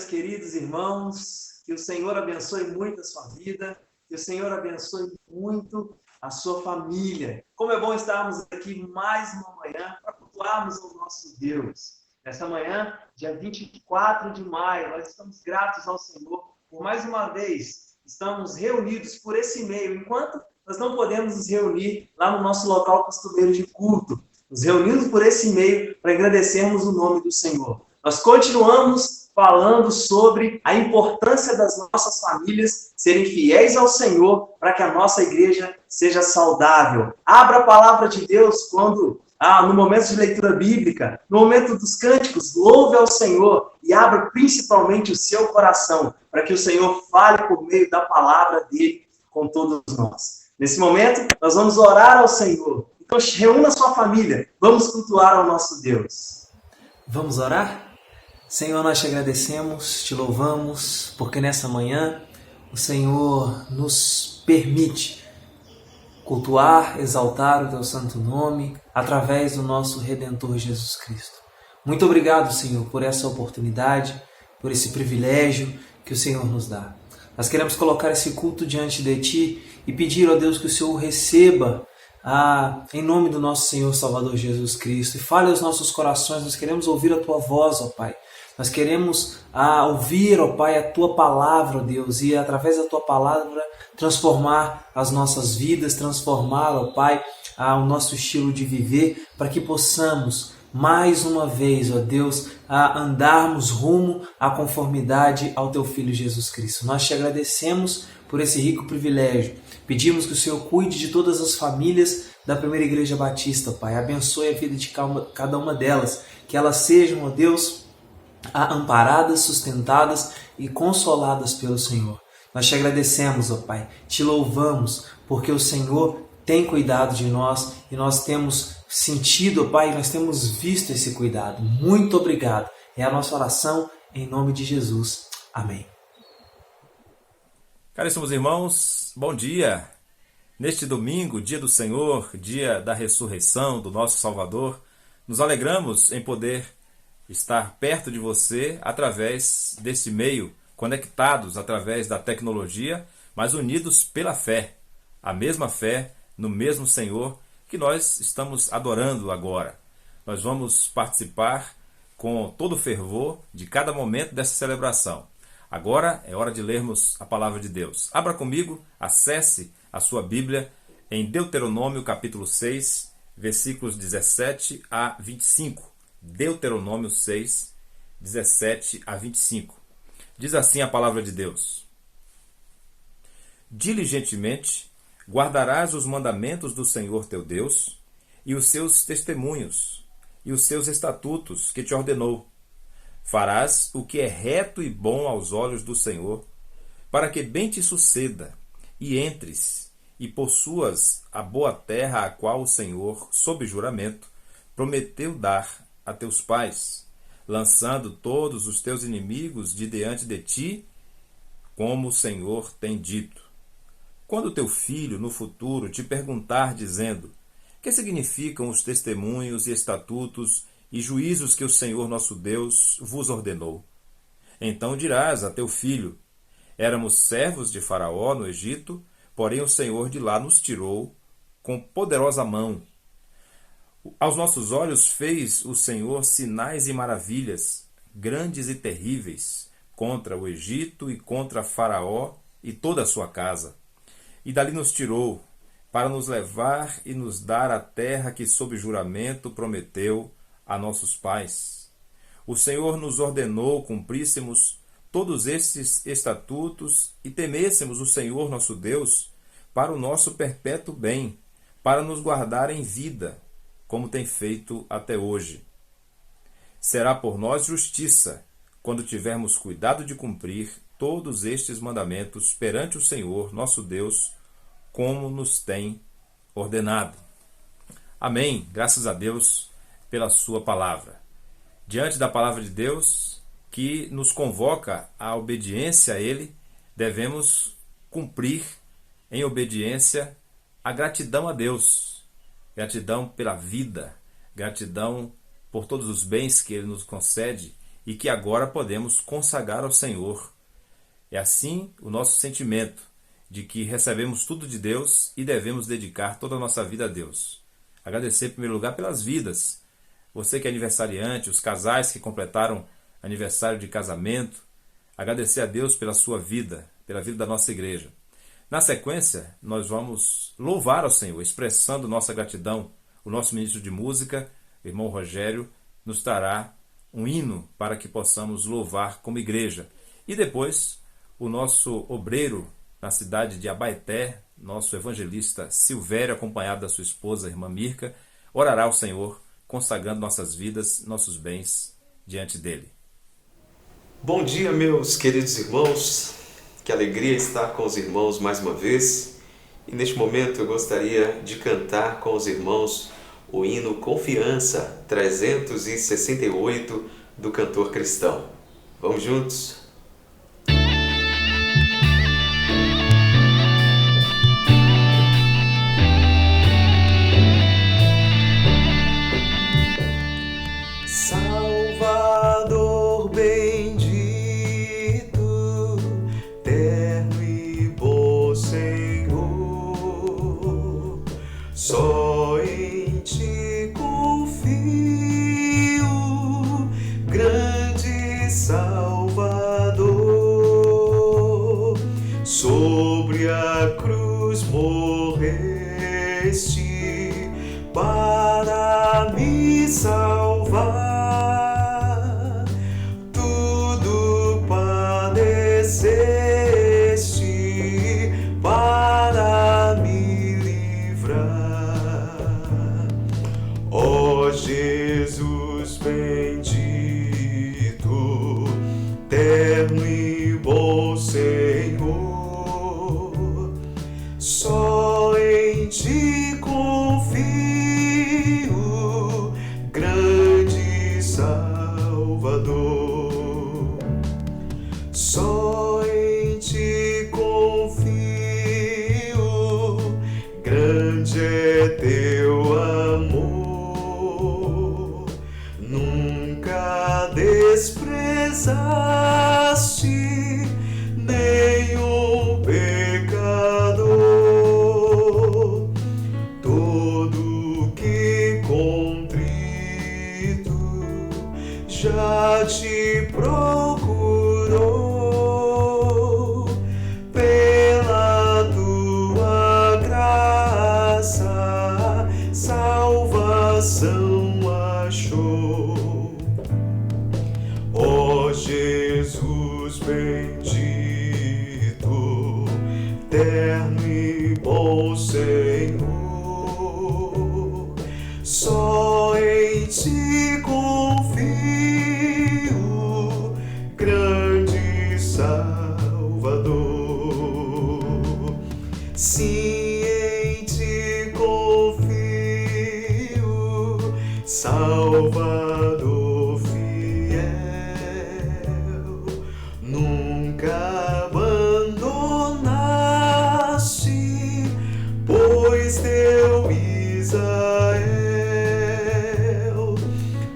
queridos irmãos, que o Senhor abençoe muito a sua vida, que o Senhor abençoe muito a sua família. Como é bom estarmos aqui mais uma manhã para cultuarmos ao nosso Deus. Nessa manhã, dia 24 de maio, nós estamos gratos ao Senhor por mais uma vez estamos reunidos por esse meio, enquanto nós não podemos nos reunir lá no nosso local costumeiro de culto. Nos reunimos por esse meio para agradecermos o nome do Senhor. Nós continuamos falando sobre a importância das nossas famílias serem fiéis ao Senhor para que a nossa igreja seja saudável. Abra a palavra de Deus no momento de leitura bíblica, no momento dos cânticos, louve ao Senhor e abra principalmente o seu coração para que o Senhor fale por meio da palavra dele com todos nós. Nesse momento, nós vamos orar ao Senhor. Então, reúna sua família. Vamos cultuar ao nosso Deus. Vamos orar? Senhor, nós te agradecemos, te louvamos, porque nessa manhã o Senhor nos permite cultuar, exaltar o teu santo nome através do nosso Redentor Jesus Cristo. Muito obrigado, Senhor, por essa oportunidade, por esse privilégio que o Senhor nos dá. Nós queremos colocar esse culto diante de Ti e pedir, ó Deus, que o Senhor receba em nome do nosso Senhor Salvador Jesus Cristo e fale aos nossos corações. Nós queremos ouvir a Tua voz, ó Pai. Nós queremos ouvir, ó Pai, a Tua palavra, ó Deus, e através da Tua palavra transformar as nossas vidas, transformar, ó Pai, o nosso estilo de viver, para que possamos, mais uma vez, ó Deus, andarmos rumo à conformidade ao Teu Filho Jesus Cristo. Nós te agradecemos por esse rico privilégio. Pedimos que o Senhor cuide de todas as famílias da Primeira Igreja Batista, Pai. Abençoe a vida de cada uma delas, que elas sejam, ó Deus, amparadas, sustentadas e consoladas pelo Senhor. Nós te agradecemos, ó Pai, te louvamos, porque o Senhor tem cuidado de nós e nós temos sentido, ó Pai, nós temos visto esse cuidado. Muito obrigado. É a nossa oração em nome de Jesus. Amém. Caríssimos irmãos, bom dia! Neste domingo, dia do Senhor, dia da ressurreição do nosso Salvador, nos alegramos em poder estar perto de você através desse meio, conectados através da tecnologia, mas unidos pela fé, a mesma fé no mesmo Senhor que nós estamos adorando agora. Nós vamos participar com todo o fervor de cada momento dessa celebração. Agora é hora de lermos a palavra de Deus. Abra comigo, acesse a sua Bíblia em Deuteronômio capítulo 6, versículos 17 a 25. Deuteronômio 6, 17 a 25. Diz assim a palavra de Deus: Diligentemente guardarás os mandamentos do Senhor teu Deus e os seus testemunhos e os seus estatutos que te ordenou. Farás o que é reto e bom aos olhos do Senhor, para que bem te suceda, e entres e possuas a boa terra a qual o Senhor, sob juramento, prometeu dar a teus pais, lançando todos os teus inimigos de diante de ti, como o Senhor tem dito. Quando teu filho no futuro te perguntar, dizendo: que significam os testemunhos e estatutos e juízos que o Senhor nosso Deus vos ordenou? Então dirás a teu filho: éramos servos de Faraó no Egito, porém o Senhor de lá nos tirou com poderosa mão. Aos nossos olhos fez o Senhor sinais e maravilhas, grandes e terríveis, contra o Egito e contra Faraó e toda a sua casa. E dali nos tirou, para nos levar e nos dar a terra que sob juramento prometeu a nossos pais. O Senhor nos ordenou cumpríssemos todos estes estatutos e temêssemos o Senhor nosso Deus para o nosso perpétuo bem, para nos guardar em vida, como tem feito até hoje. Será por nós justiça, quando tivermos cuidado de cumprir todos estes mandamentos perante o Senhor nosso Deus, como nos tem ordenado. Amém. Graças a Deus pela sua palavra. Diante da palavra de Deus, que nos convoca à obediência a Ele, devemos cumprir em obediência a gratidão a Deus. Gratidão pela vida, gratidão por todos os bens que Ele nos concede e que agora podemos consagrar ao Senhor. É assim o nosso sentimento de que recebemos tudo de Deus e devemos dedicar toda a nossa vida a Deus. Agradecer em primeiro lugar pelas vidas. Você que é aniversariante, os casais que completaram aniversário de casamento, agradecer a Deus pela sua vida, pela vida da nossa igreja. Na sequência, nós vamos louvar ao Senhor, expressando nossa gratidão. O nosso ministro de música, o irmão Rogério, nos trará um hino para que possamos louvar como igreja. E depois, o nosso obreiro na cidade de Abaeté, nosso evangelista Silvério, acompanhado da sua esposa, a irmã Mirka, orará ao Senhor, consagrando nossas vidas, nossos bens diante dele. Bom dia, meus queridos irmãos. Que alegria estar com os irmãos mais uma vez. E neste momento eu gostaria de cantar com os irmãos o hino Confiança 368 do cantor cristão. Vamos juntos? Salvador bendito, terno e bom Senhor, só em ti confio, grande Salvador. Sobre a cruz morreste para me salvar. Tudo padeceste para me livrar. Ó Jesus bendito, terno e bom Senhor, só em ti confio, grande Salvador. Só em ti confio, grande é teu amor. Nunca desprezaste nenhum pecador. Todo que contrito já te procurou. Pela tua graça salvação achou. Ó Jesus bendito, terno e bom Senhor, só em ti confio, grande Salvador. Sim, em ti confio, Salvador fiel. Nunca abandonaste, pois teu Israel,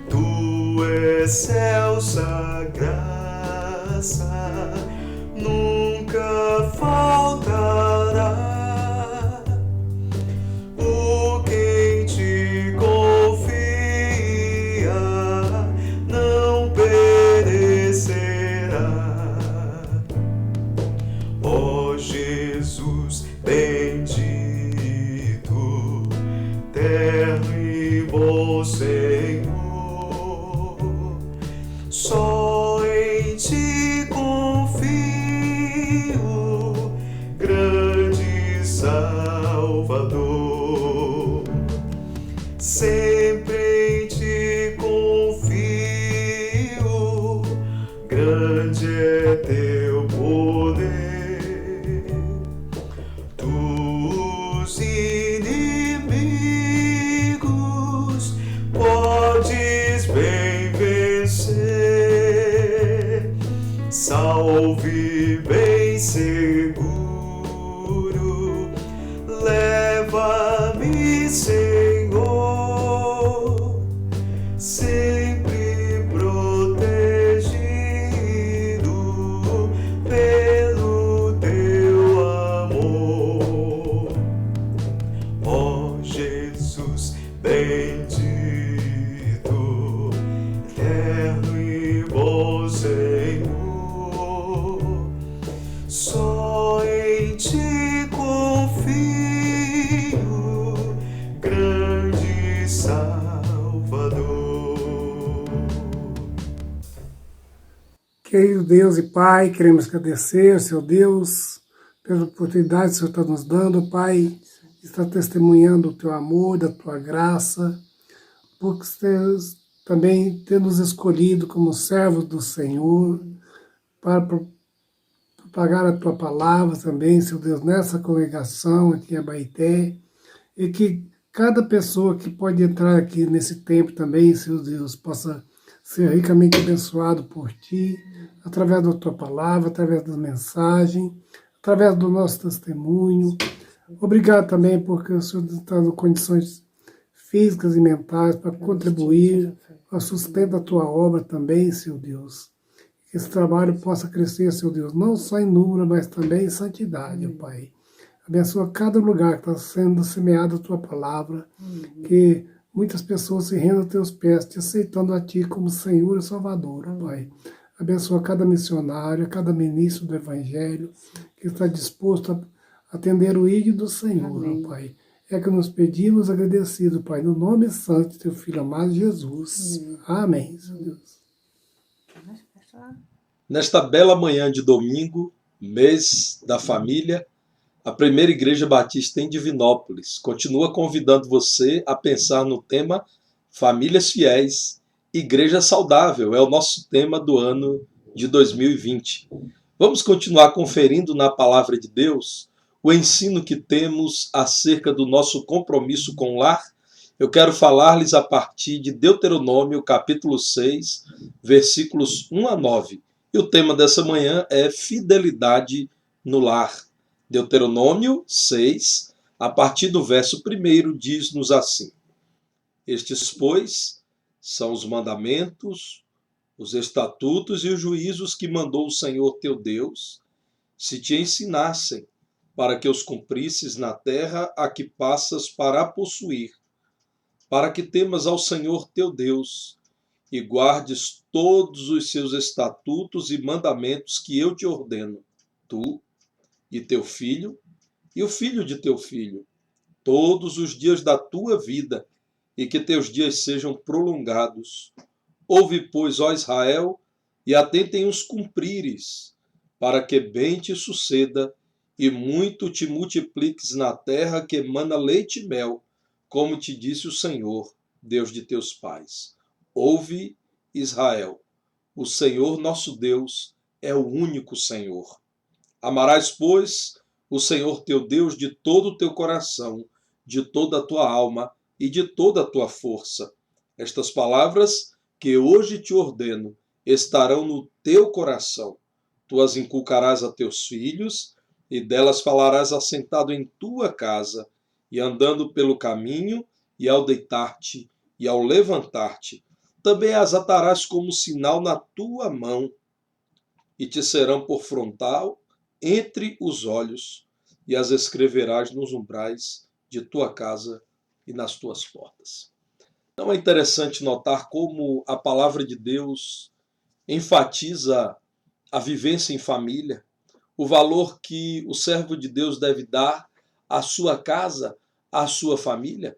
tu excelsa graça nunca faltará. O que em ti confia não perecerá. Ó Jesus bendito, terno e bom Senhor, só em ti confio, grande Salvador. Sempre em ti confio, grande é teu poder. Dos inimigos podes bem vencer. Salve bem seguro, leva-me, Senhor, Jesus, bendito, eterno e bom Senhor. Só em ti confio, grande Salvador. Querido Deus e Pai, queremos agradecer, Senhor Deus, pela oportunidade que o Senhor está nos dando, Pai, está testemunhando o Teu amor, da Tua graça, porque também ter nos escolhido como servos do Senhor, para propagar a Tua palavra também, Senhor Deus, nessa congregação aqui em Abaeté, e que cada pessoa que pode entrar aqui nesse tempo também, Senhor Deus, possa ser ricamente abençoado por Ti, através da Tua palavra, através da mensagem, através do nosso testemunho. Obrigado também porque o Senhor está dando condições físicas e mentais para contribuir ao sustento da Tua obra também, Senhor Deus. Que esse trabalho possa crescer, Senhor Deus, não só em número, mas também em santidade, Pai. Abençoa cada lugar que está sendo semeada a Tua palavra, que muitas pessoas se rendam a Teus pés, te aceitando a Ti como Senhor e Salvador, Pai. Abençoa cada missionário, cada ministro do Evangelho, que está disposto a atender o ídolo do Senhor, ó Pai. É que nos pedimos agradecido, Pai, no nome santo de Teu Filho amado Jesus. Amém, Senhor Deus. Nesta bela manhã de domingo, mês da família, a Primeira Igreja Batista em Divinópolis continua convidando você a pensar no tema Famílias Fiéis, Igreja Saudável, é o nosso tema do ano de 2020. Vamos continuar conferindo na Palavra de Deus o ensino que temos acerca do nosso compromisso com o lar. Eu quero falar-lhes a partir de Deuteronômio, capítulo 6, versículos 1 a 9. E o tema dessa manhã é fidelidade no lar. Deuteronômio 6, a partir do verso 1, diz-nos assim: Estes, pois, são os mandamentos, os estatutos e os juízos que mandou o Senhor teu Deus, se te ensinassem, para que os cumprisses na terra a que passas para a possuir, para que temas ao Senhor teu Deus e guardes todos os seus estatutos e mandamentos que eu te ordeno, tu e teu filho e o filho de teu filho, todos os dias da tua vida, e que teus dias sejam prolongados. Ouve, pois, ó Israel, e atentem os cumprires, para que bem te suceda, e muito te multipliques na terra que emana leite e mel, como te disse o Senhor, Deus de teus pais. Ouve, Israel, o Senhor nosso Deus é o único Senhor. Amarás, pois, o Senhor teu Deus de todo o teu coração, de toda a tua alma e de toda a tua força. Estas palavras que hoje te ordeno estarão no teu coração. Tu as inculcarás a teus filhos, e delas falarás assentado em tua casa, e andando pelo caminho, e ao deitar-te, e ao levantar-te. Também as atarás como sinal na tua mão, e te serão por frontal entre os olhos, e as escreverás nos umbrais de tua casa e nas tuas portas. Não é interessante notar como a palavra de Deus enfatiza a vivência em família, o valor que o servo de Deus deve dar à sua casa, à sua família?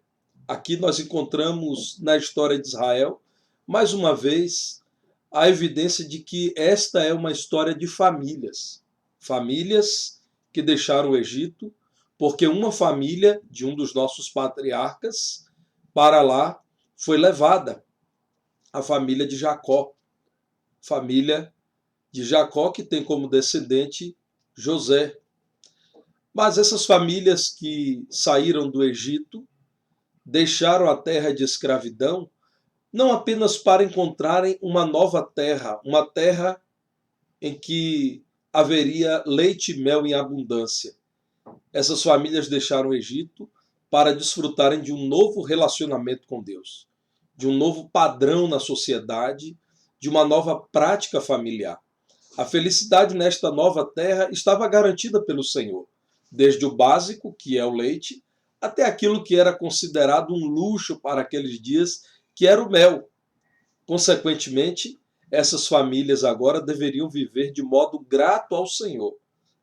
Aqui nós encontramos na história de Israel, mais uma vez, a evidência de que esta é uma história de famílias. Famílias que deixaram o Egito, porque uma família de um dos nossos patriarcas para lá foi levada, a família de Jacó. Família de Jacó que tem como descendente José. Mas essas famílias que saíram do Egito deixaram a terra de escravidão não apenas para encontrarem uma nova terra, uma terra em que haveria leite e mel em abundância. Essas famílias deixaram o Egito para desfrutarem de um novo relacionamento com Deus, de um novo padrão na sociedade, de uma nova prática familiar. A felicidade nesta nova terra estava garantida pelo Senhor, desde o básico, que é o leite, até aquilo que era considerado um luxo para aqueles dias, que era o mel. Consequentemente, essas famílias agora deveriam viver de modo grato ao Senhor.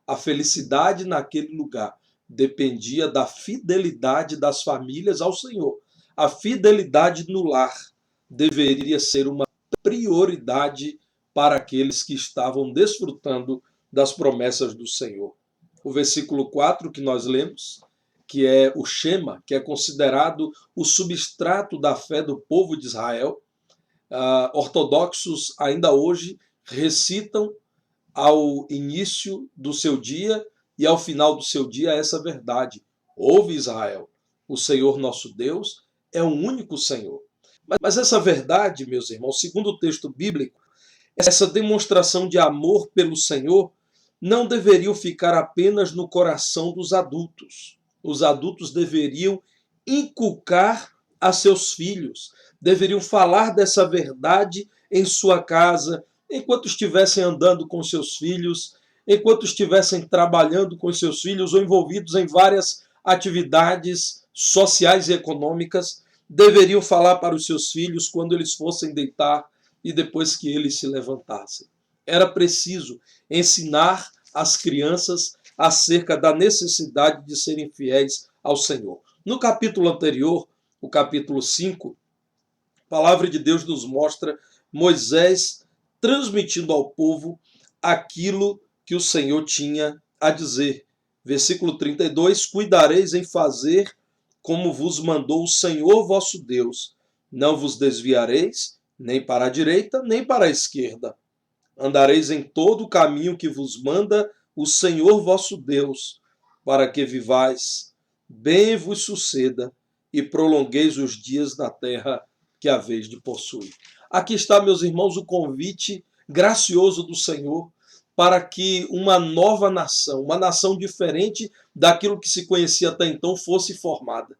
A felicidade naquele lugar dependia da fidelidade das famílias ao Senhor. A fidelidade no lar deveria ser uma prioridade para aqueles que estavam desfrutando das promessas do Senhor. O versículo 4 que nós lemos, que é o Shema, que é considerado o substrato da fé do povo de Israel, ortodoxos ainda hoje recitam ao início do seu dia e ao final do seu dia essa verdade. Ouve, Israel, o Senhor nosso Deus é o único Senhor. Mas essa verdade, meus irmãos, segundo o texto bíblico, essa demonstração de amor pelo Senhor não deveria ficar apenas no coração dos adultos. Os adultos deveriam inculcar a seus filhos, deveriam falar dessa verdade em sua casa, enquanto estivessem andando com seus filhos, enquanto estivessem trabalhando com seus filhos ou envolvidos em várias atividades sociais e econômicas, deveriam falar para os seus filhos quando eles fossem deitar e depois que eles se levantassem. Era preciso ensinar as crianças acerca da necessidade de serem fiéis ao Senhor. No capítulo anterior, o capítulo 5, a palavra de Deus nos mostra Moisés transmitindo ao povo aquilo que o Senhor tinha a dizer. Versículo 32, cuidareis em fazer como vos mandou o Senhor vosso Deus. Não vos desviareis, nem para a direita, nem para a esquerda. Andareis em todo o caminho que vos manda o Senhor vosso Deus, para que vivais, bem vos suceda, e prolongueis os dias na terra que haveis de possuir. Aqui está, meus irmãos, o convite gracioso do Senhor para que uma nova nação, uma nação diferente daquilo que se conhecia até então, fosse formada.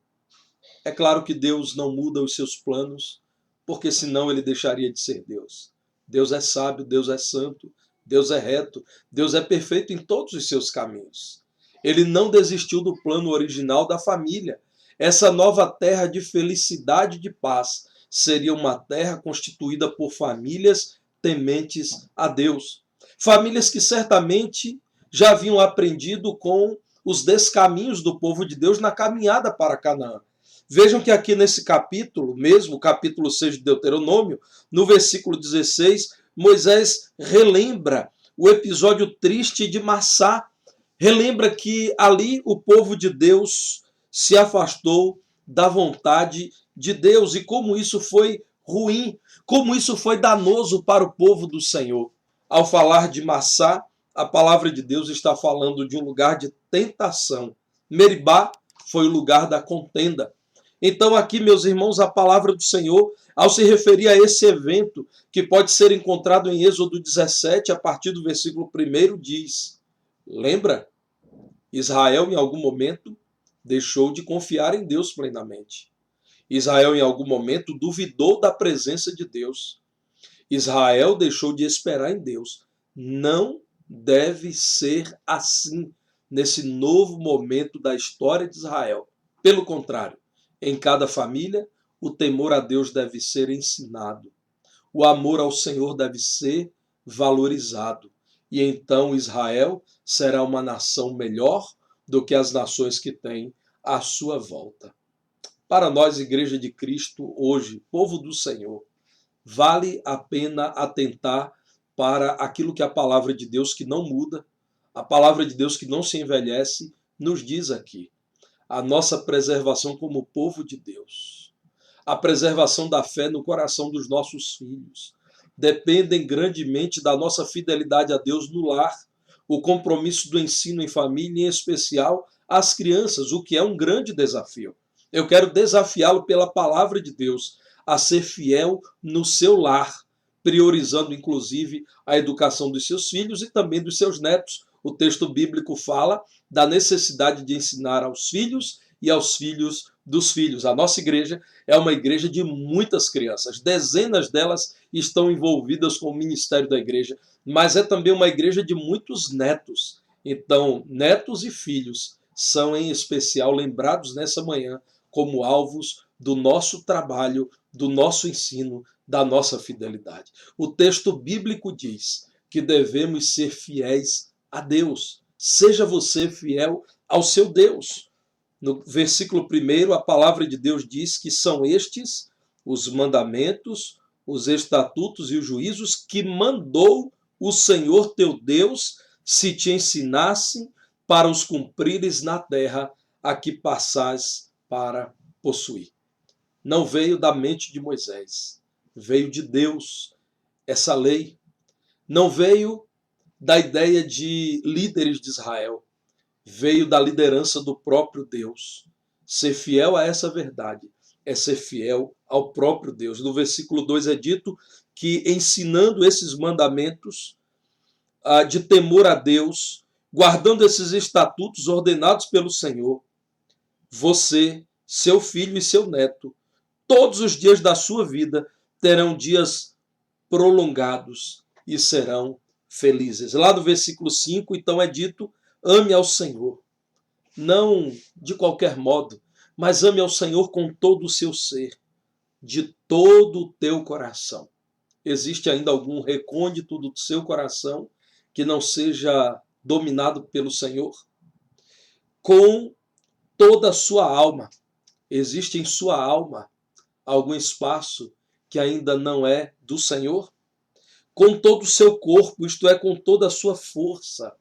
É claro que Deus não muda os seus planos, porque senão ele deixaria de ser Deus. Deus é sábio, Deus é santo, Deus é reto, Deus é perfeito em todos os seus caminhos. Ele não desistiu do plano original da família. Essa nova terra de felicidade e de paz seria uma terra constituída por famílias tementes a Deus. Famílias que certamente já haviam aprendido com os descaminhos do povo de Deus na caminhada para Canaã. Vejam que aqui nesse capítulo, mesmo capítulo 6 de Deuteronômio, no versículo 16, Moisés relembra o episódio triste de Massá. Relembra que ali o povo de Deus se afastou da vontade de Deus e como isso foi ruim, como isso foi danoso para o povo do Senhor. Ao falar de Massá, a palavra de Deus está falando de um lugar de tentação. Meribá foi o lugar da contenda. Então aqui, meus irmãos, a palavra do Senhor, ao se referir a esse evento, que pode ser encontrado em Êxodo 17, a partir do versículo 1, diz: lembra? Israel, em algum momento, deixou de confiar em Deus plenamente. Israel, em algum momento, duvidou da presença de Deus. Israel deixou de esperar em Deus. Não deve ser assim nesse novo momento da história de Israel. Pelo contrário, em cada família, o temor a Deus deve ser ensinado. O amor ao Senhor deve ser valorizado. E então Israel será uma nação melhor do que as nações que têm à sua volta. Para nós, Igreja de Cristo, hoje, povo do Senhor, vale a pena atentar para aquilo que a palavra de Deus, que não muda, a palavra de Deus que não se envelhece, nos diz aqui. A nossa preservação como povo de Deus, a preservação da fé no coração dos nossos filhos, dependem grandemente da nossa fidelidade a Deus no lar, o compromisso do ensino em família, em especial às crianças, o que é um grande desafio. Eu quero desafiá-lo pela palavra de Deus a ser fiel no seu lar, priorizando inclusive a educação dos seus filhos e também dos seus netos. O texto bíblico fala da necessidade de ensinar aos filhos e aos filhos dos filhos. A nossa igreja é uma igreja de muitas crianças. Dezenas delas estão envolvidas com o ministério da igreja, mas é também uma igreja de muitos netos. Então, netos e filhos são em especial lembrados nessa manhã como alvos do nosso trabalho, do nosso ensino, da nossa fidelidade. O texto bíblico diz que devemos ser fiéis a Deus. Seja você fiel ao seu Deus. No versículo 1, a palavra de Deus diz que são estes os mandamentos, os estatutos e os juízos que mandou o Senhor teu Deus se te ensinassem para os cumprires na terra a que passais para possuir. Não veio da mente de Moisés, veio de Deus essa lei. Não veio da ideia de líderes de Israel, veio da liderança do próprio Deus. Ser fiel a essa verdade é ser fiel ao próprio Deus. No versículo 2 é dito que ensinando esses mandamentos de temor a Deus, guardando esses estatutos ordenados pelo Senhor, você, seu filho e seu neto, todos os dias da sua vida terão dias prolongados e serão felizes. Lá do versículo 5, então é dito, ame ao Senhor, não de qualquer modo, mas ame ao Senhor com todo o seu ser, de todo o teu coração. Existe ainda algum recôndito do seu coração que não seja dominado pelo Senhor? Com toda a sua alma. Existe em sua alma algum espaço que ainda não é do Senhor? Com todo o seu corpo, isto é, com toda a sua força.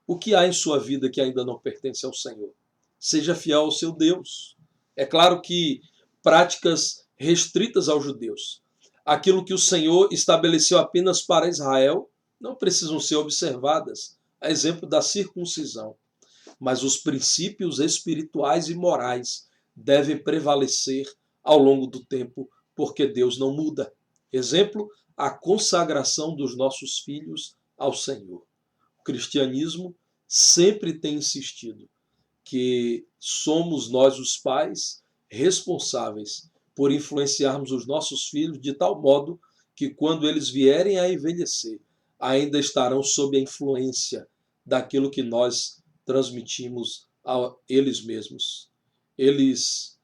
O que há em sua vida que ainda não pertence ao Senhor? Seja fiel ao seu Deus. É claro que práticas restritas aos judeus, aquilo que o Senhor estabeleceu apenas para Israel, não precisam ser observadas, a exemplo da circuncisão. Mas os princípios espirituais e morais devem prevalecer ao longo do tempo, porque Deus não muda. Exemplo, a consagração dos nossos filhos ao Senhor. O cristianismo sempre tem insistido que somos nós, os pais, responsáveis por influenciarmos os nossos filhos de tal modo que quando eles vierem a envelhecer, ainda estarão sob a influência daquilo que nós transmitimos a eles mesmos. Eles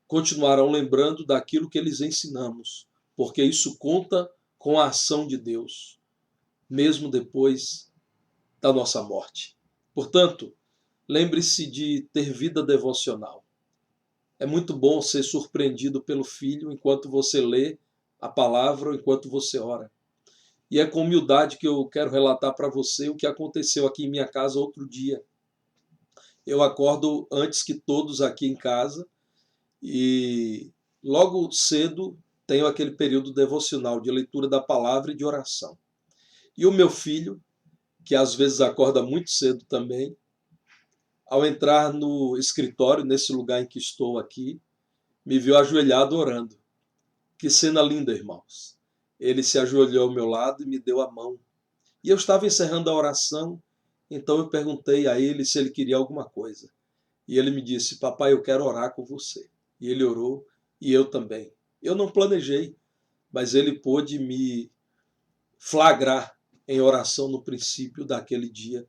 continuarão lembrando daquilo que eles ensinamos, porque isso conta com a ação de Deus, mesmo depois da nossa morte. Portanto, lembre-se de ter vida devocional. É muito bom ser surpreendido pelo filho enquanto você lê a palavra ou enquanto você ora. E é com humildade que eu quero relatar para você o que aconteceu aqui em minha casa outro dia. Eu acordo antes que todos aqui em casa e logo cedo tenho aquele período devocional de leitura da palavra e de oração. E o meu filho, que às vezes acorda muito cedo também, ao entrar no escritório, nesse lugar em que estou aqui, me viu ajoelhado orando. Que cena linda, irmãos. Ele se ajoelhou ao meu lado e me deu a mão. E eu estava encerrando a oração, então eu perguntei a ele se ele queria alguma coisa. E ele me disse, papai, eu quero orar com você. E ele orou, e eu também. Eu não planejei, mas ele pôde me flagrar em oração no princípio daquele dia.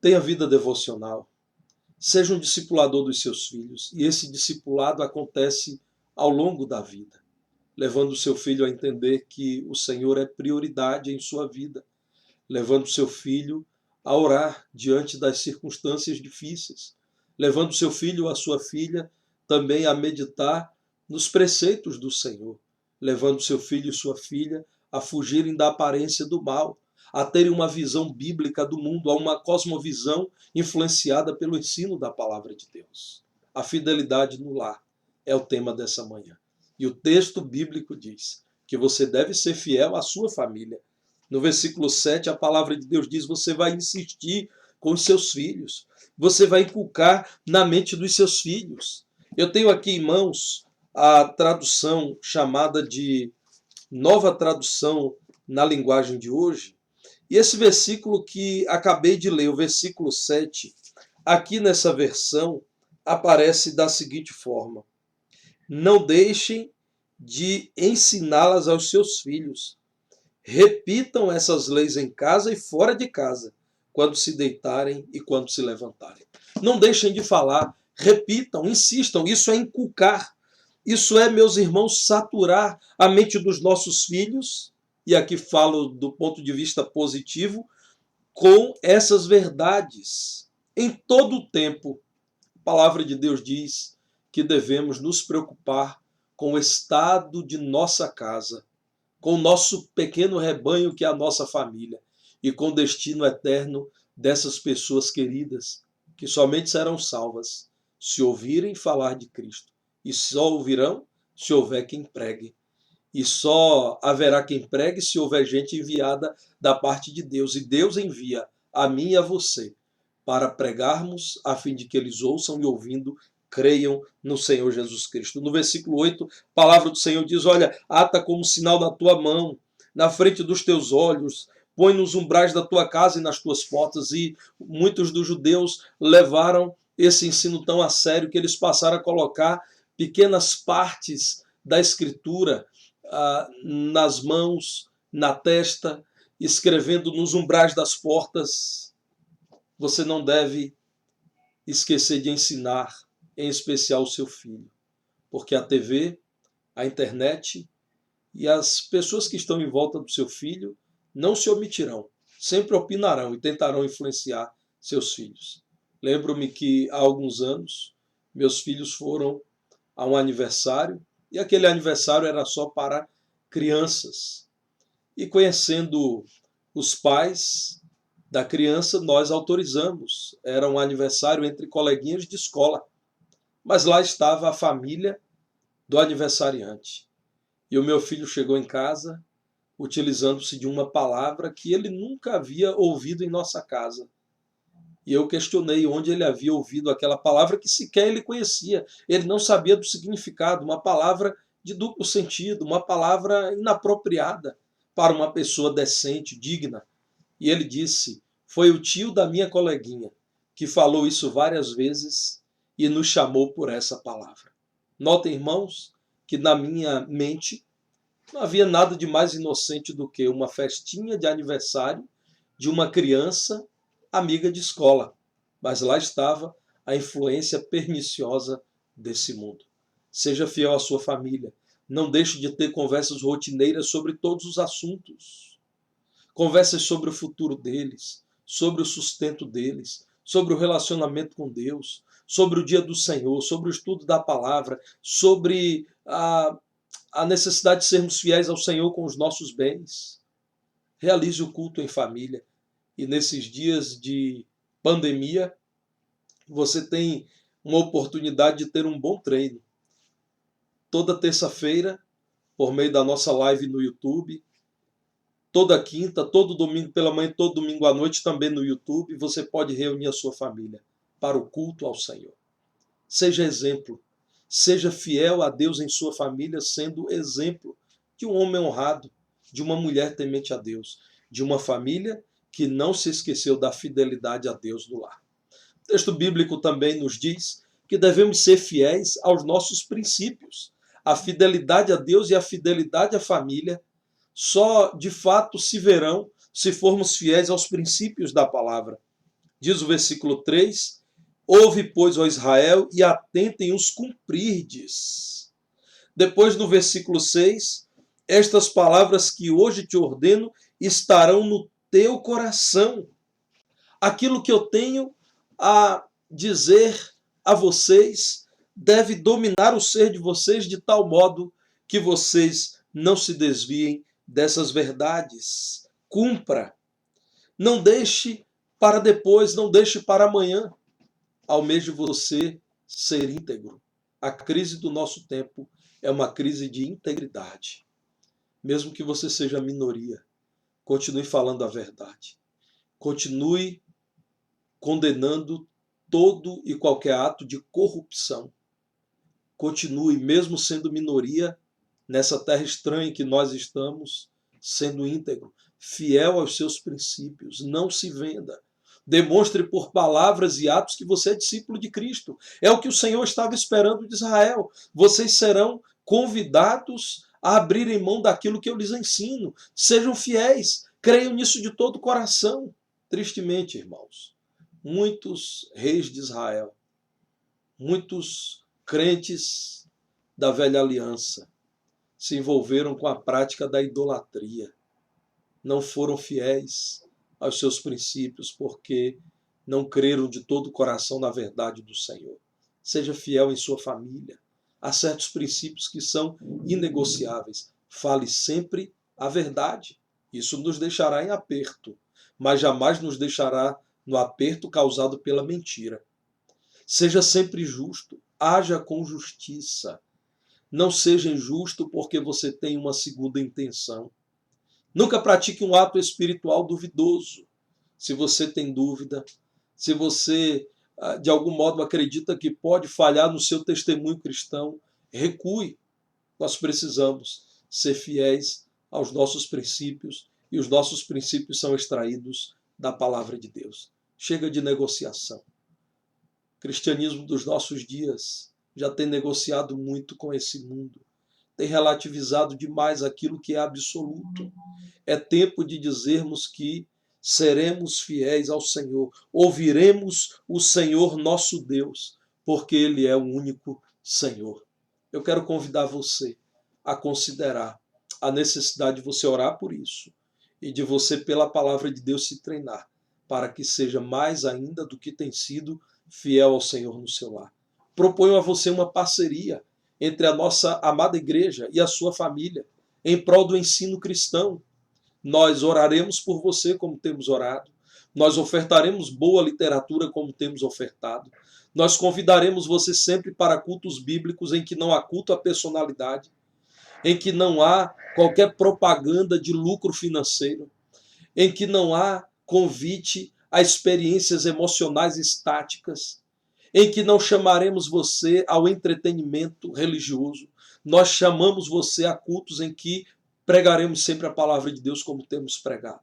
Tenha vida devocional. Seja um discipulador dos seus filhos. E esse discipulado acontece ao longo da vida, levando o seu filho a entender que o Senhor é prioridade em sua vida, levando o seu filho a orar diante das circunstâncias difíceis, levando o seu filho ou a sua filha também a meditar nos preceitos do Senhor, levando o seu filho e sua filha a fugirem da aparência do mal, a terem uma visão bíblica do mundo, a uma cosmovisão influenciada pelo ensino da palavra de Deus. A fidelidade no lar é o tema dessa manhã. E o texto bíblico diz que você deve ser fiel à sua família. No versículo 7, a palavra de Deus diz, você vai insistir com os seus filhos, você vai inculcar na mente dos seus filhos. Eu tenho aqui em mãos a tradução chamada de Nova Tradução na linguagem de hoje. E esse versículo que acabei de ler, o versículo 7, aqui nessa versão aparece da seguinte forma: não deixem de ensiná-las aos seus filhos. Repitam essas leis em casa e fora de casa, quando se deitarem e quando se levantarem. Não deixem de falar, repitam, insistam. Isso é inculcar. Isso é, meus irmãos, saturar a mente dos nossos filhos, e aqui falo do ponto de vista positivo, com essas verdades. Em todo o tempo, a palavra de Deus diz que devemos nos preocupar com o estado de nossa casa, com o nosso pequeno rebanho que é a nossa família, e com o destino eterno dessas pessoas queridas, que somente serão salvas se ouvirem falar de Cristo. E só ouvirão se houver quem pregue. E só haverá quem pregue se houver gente enviada da parte de Deus. E Deus envia a mim e a você para pregarmos, a fim de que eles ouçam e, ouvindo, creiam no Senhor Jesus Cristo. No versículo 8, a palavra do Senhor diz: olha, ata como sinal na tua mão, na frente dos teus olhos, põe nos umbrais da tua casa e nas tuas portas. E muitos dos judeus levaram esse ensino tão a sério que eles passaram a colocar pequenas partes da Escritura nas mãos, na testa, escrevendo nos umbrais das portas. Você não deve esquecer de ensinar, em especial o seu filho, porque a TV, a internet e as pessoas que estão em volta do seu filho não se omitirão, sempre opinarão e tentarão influenciar seus filhos. Lembro-me que há alguns anos meus filhos foram a um aniversário, e aquele aniversário era só para crianças. E conhecendo os pais da criança, nós autorizamos. Era um aniversário entre coleguinhas de escola. Mas lá estava a família do aniversariante. E o meu filho chegou em casa utilizando-se de uma palavra que ele nunca havia ouvido em nossa casa. E eu questionei onde ele havia ouvido aquela palavra que sequer ele conhecia. Ele não sabia do significado, uma palavra de duplo sentido, uma palavra inapropriada para uma pessoa decente, digna. E ele disse: foi o tio da minha coleguinha que falou isso várias vezes e nos chamou por essa palavra. Notem, irmãos, que na minha mente não havia nada de mais inocente do que uma festinha de aniversário de uma criança amiga de escola, mas lá estava a influência perniciosa desse mundo. Seja fiel à sua família. Não deixe de ter conversas rotineiras sobre todos os assuntos. Conversas sobre o futuro deles, sobre o sustento deles, sobre o relacionamento com Deus, sobre o dia do Senhor, sobre o estudo da palavra, sobre a necessidade de sermos fiéis ao Senhor com os nossos bens. Realize o culto em família. E nesses dias de pandemia, você tem uma oportunidade de ter um bom treino. Toda terça-feira, por meio da nossa live no YouTube, toda quinta, todo domingo pela manhã, todo domingo à noite também no YouTube, você pode reunir a sua família para o culto ao Senhor. Seja exemplo, seja fiel a Deus em sua família, sendo exemplo de um homem honrado, de uma mulher temente a Deus, de uma família que não se esqueceu da fidelidade a Deus no lar. O texto bíblico também nos diz que devemos ser fiéis aos nossos princípios. A fidelidade a Deus e a fidelidade à família só de fato se verão se formos fiéis aos princípios da palavra. Diz o versículo 3: ouve, pois, ó Israel, e atentem os cumprirdes. Depois, no versículo 6, estas palavras que hoje te ordeno estarão no teu coração. Aquilo que eu tenho a dizer a vocês deve dominar o ser de vocês de tal modo que vocês não se desviem dessas verdades. Cumpra. Não deixe para depois, não deixe para amanhã. Almeje você ser íntegro. A crise do nosso tempo é uma crise de integridade. Mesmo que você seja minoria, continue falando a verdade. Continue condenando todo e qualquer ato de corrupção. Continue, mesmo sendo minoria, nessa terra estranha em que nós estamos, sendo íntegro, fiel aos seus princípios. Não se venda. Demonstre por palavras e atos que você é discípulo de Cristo. É o que o Senhor estava esperando de Israel. Vocês serão convidados a abrirem mão daquilo que eu lhes ensino. Sejam fiéis. Creiam nisso de todo o coração. Tristemente, irmãos, muitos reis de Israel, muitos crentes da velha aliança se envolveram com a prática da idolatria. Não foram fiéis aos seus princípios porque não creram de todo o coração na verdade do Senhor. Seja fiel em sua família. Há certos princípios que são inegociáveis. Fale sempre a verdade. Isso nos deixará em aperto, mas jamais nos deixará no aperto causado pela mentira. Seja sempre justo, haja com justiça. Não seja injusto porque você tem uma segunda intenção. Nunca pratique um ato espiritual duvidoso. Se você tem dúvida, se você de algum modo acredita que pode falhar no seu testemunho cristão, recue. Nós precisamos ser fiéis aos nossos princípios e os nossos princípios são extraídos da palavra de Deus. Chega de negociação. O cristianismo dos nossos dias já tem negociado muito com esse mundo, tem relativizado demais aquilo que é absoluto. É tempo de dizermos que seremos fiéis ao Senhor, ouviremos o Senhor nosso Deus, porque Ele é o único Senhor. Eu quero convidar você a considerar a necessidade de você orar por isso e de você, pela palavra de Deus, se treinar para que seja mais ainda do que tem sido fiel ao Senhor no seu lar. Proponho a você uma parceria entre a nossa amada igreja e a sua família em prol do ensino cristão. Nós oraremos por você como temos orado, nós ofertaremos boa literatura como temos ofertado, nós convidaremos você sempre para cultos bíblicos em que não há culto à personalidade, em que não há qualquer propaganda de lucro financeiro, em que não há convite a experiências emocionais estáticas, em que não chamaremos você ao entretenimento religioso. Nós chamamos você a cultos em que pregaremos sempre a palavra de Deus como temos pregado.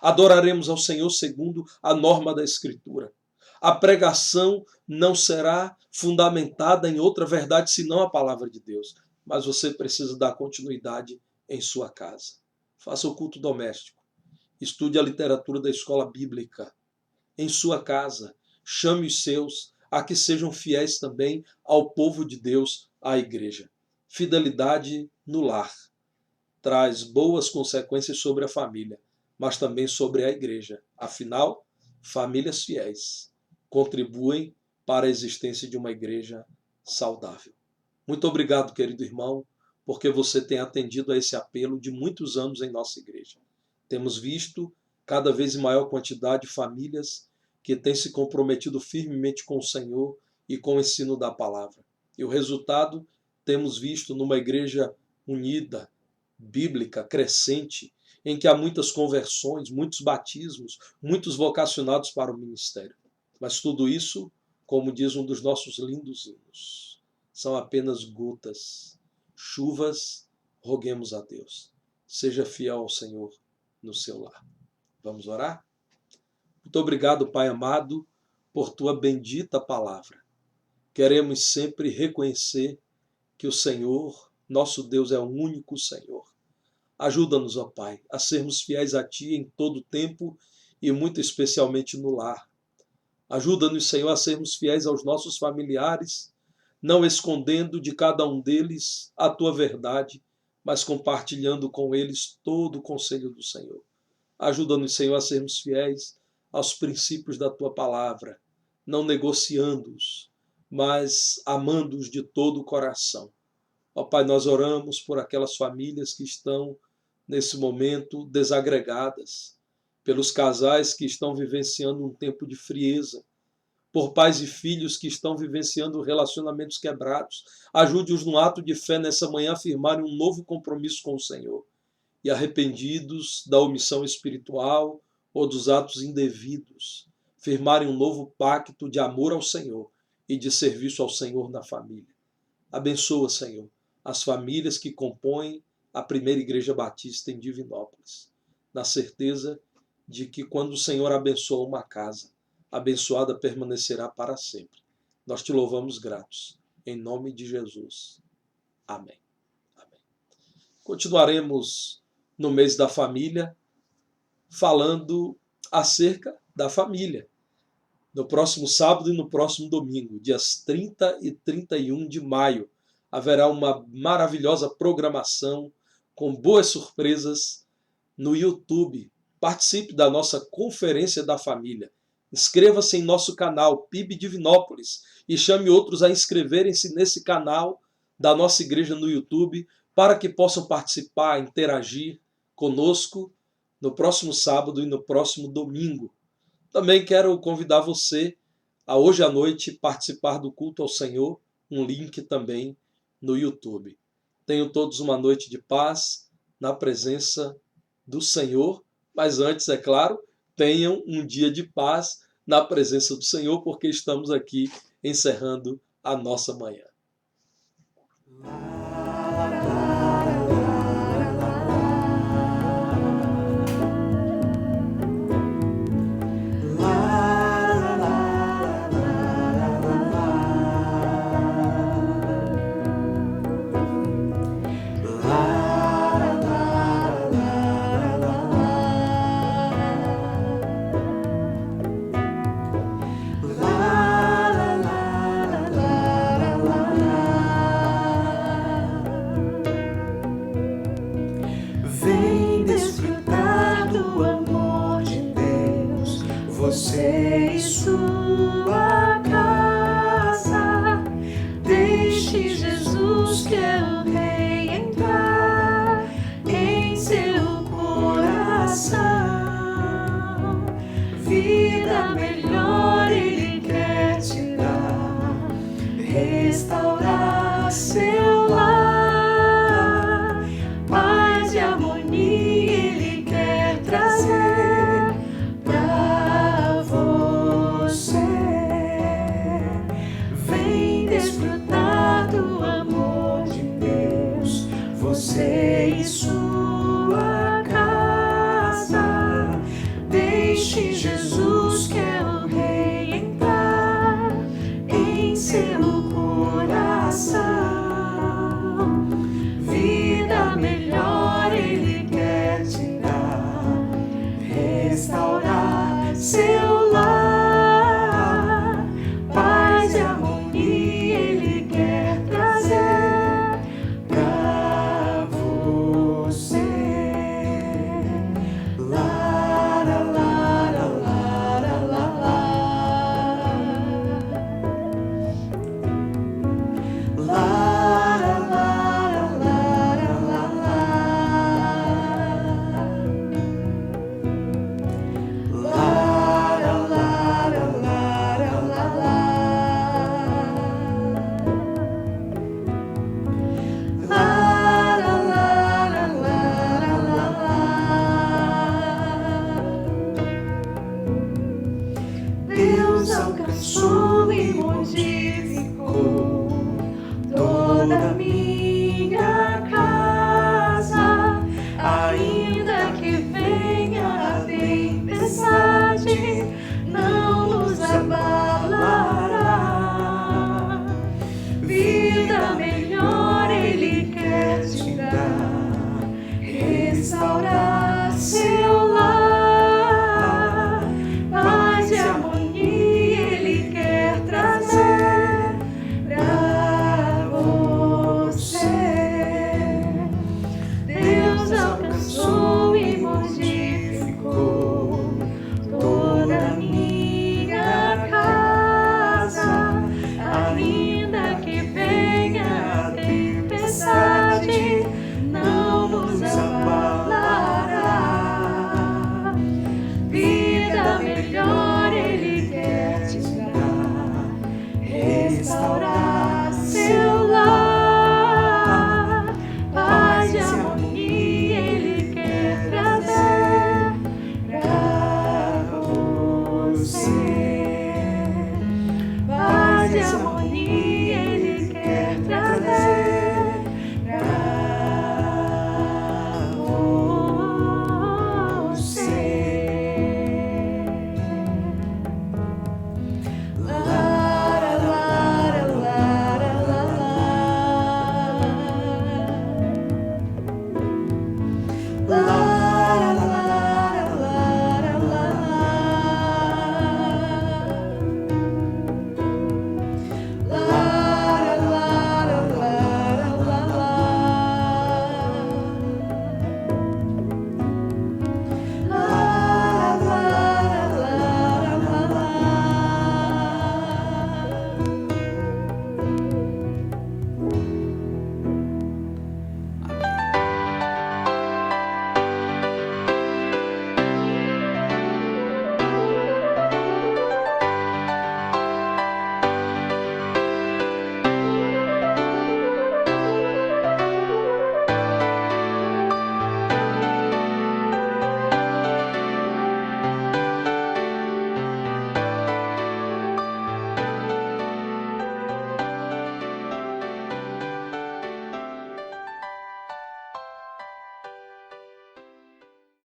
Adoraremos ao Senhor segundo a norma da Escritura. A pregação não será fundamentada em outra verdade senão a palavra de Deus. Mas você precisa dar continuidade em sua casa. Faça o culto doméstico. Estude a literatura da escola bíblica em sua casa. Chame os seus a que sejam fiéis também ao povo de Deus, à igreja. Fidelidade no lar traz boas consequências sobre a família, mas também sobre a igreja. Afinal, famílias fiéis contribuem para a existência de uma igreja saudável. Muito obrigado, querido irmão, porque você tem atendido a esse apelo de muitos anos em nossa igreja. Temos visto cada vez em maior quantidade famílias que têm se comprometido firmemente com o Senhor e com o ensino da palavra. E o resultado temos visto numa igreja unida, bíblica, crescente, em que há muitas conversões, muitos batismos, muitos vocacionados para o ministério. Mas tudo isso, como diz um dos nossos lindos hinos, são apenas gotas. Chuvas, roguemos a Deus. Seja fiel ao Senhor no seu lar. Vamos orar? Muito obrigado, Pai amado, por tua bendita palavra. Queremos sempre reconhecer que o Senhor, nosso Deus, é o único Senhor. Ajuda-nos, ó Pai, a sermos fiéis a Ti em todo tempo e muito especialmente no lar. Ajuda-nos, Senhor, a sermos fiéis aos nossos familiares, não escondendo de cada um deles a Tua verdade, mas compartilhando com eles todo o conselho do Senhor. Ajuda-nos, Senhor, a sermos fiéis aos princípios da Tua palavra, não negociando-os, mas amando-os de todo o coração. Ó Pai, nós oramos por aquelas famílias que estão, nesse momento, desagregadas, pelos casais que estão vivenciando um tempo de frieza, por pais e filhos que estão vivenciando relacionamentos quebrados. Ajude-os no ato de fé nessa manhã a firmarem um novo compromisso com o Senhor. E arrependidos da omissão espiritual ou dos atos indevidos, firmarem um novo pacto de amor ao Senhor e de serviço ao Senhor na família. Abençoa, Senhor, as famílias que compõem a primeira Igreja Batista em Divinópolis, na certeza de que quando o Senhor abençoa uma casa, abençoada permanecerá para sempre. Nós te louvamos gratos. Em nome de Jesus. Amém. Amém. Continuaremos no mês da família, falando acerca da família. No próximo sábado e no próximo domingo, dias 30 e 31 de maio, haverá uma maravilhosa programação com boas surpresas no YouTube. Participe da nossa Conferência da Família. Inscreva-se em nosso canal PIB Divinópolis e chame outros a inscreverem-se nesse canal da nossa igreja no YouTube para que possam participar, interagir conosco no próximo sábado e no próximo domingo. Também quero convidar você a hoje à noite participar do culto ao Senhor, um link também no YouTube. Tenham todos uma noite de paz na presença do Senhor, mas antes, é claro, tenham um dia de paz na presença do Senhor, porque estamos aqui encerrando a nossa manhã. Vem desfrutar do amor de Deus, você e sua casa. Deixe Jesus, que é o Rei, entrar em seu coração. Vida melhor Ele quer te dar, restaurar seu lar, paz e harmonia Ele quer trazer pra você. Vem desfrutar do amor de Deus, você e sua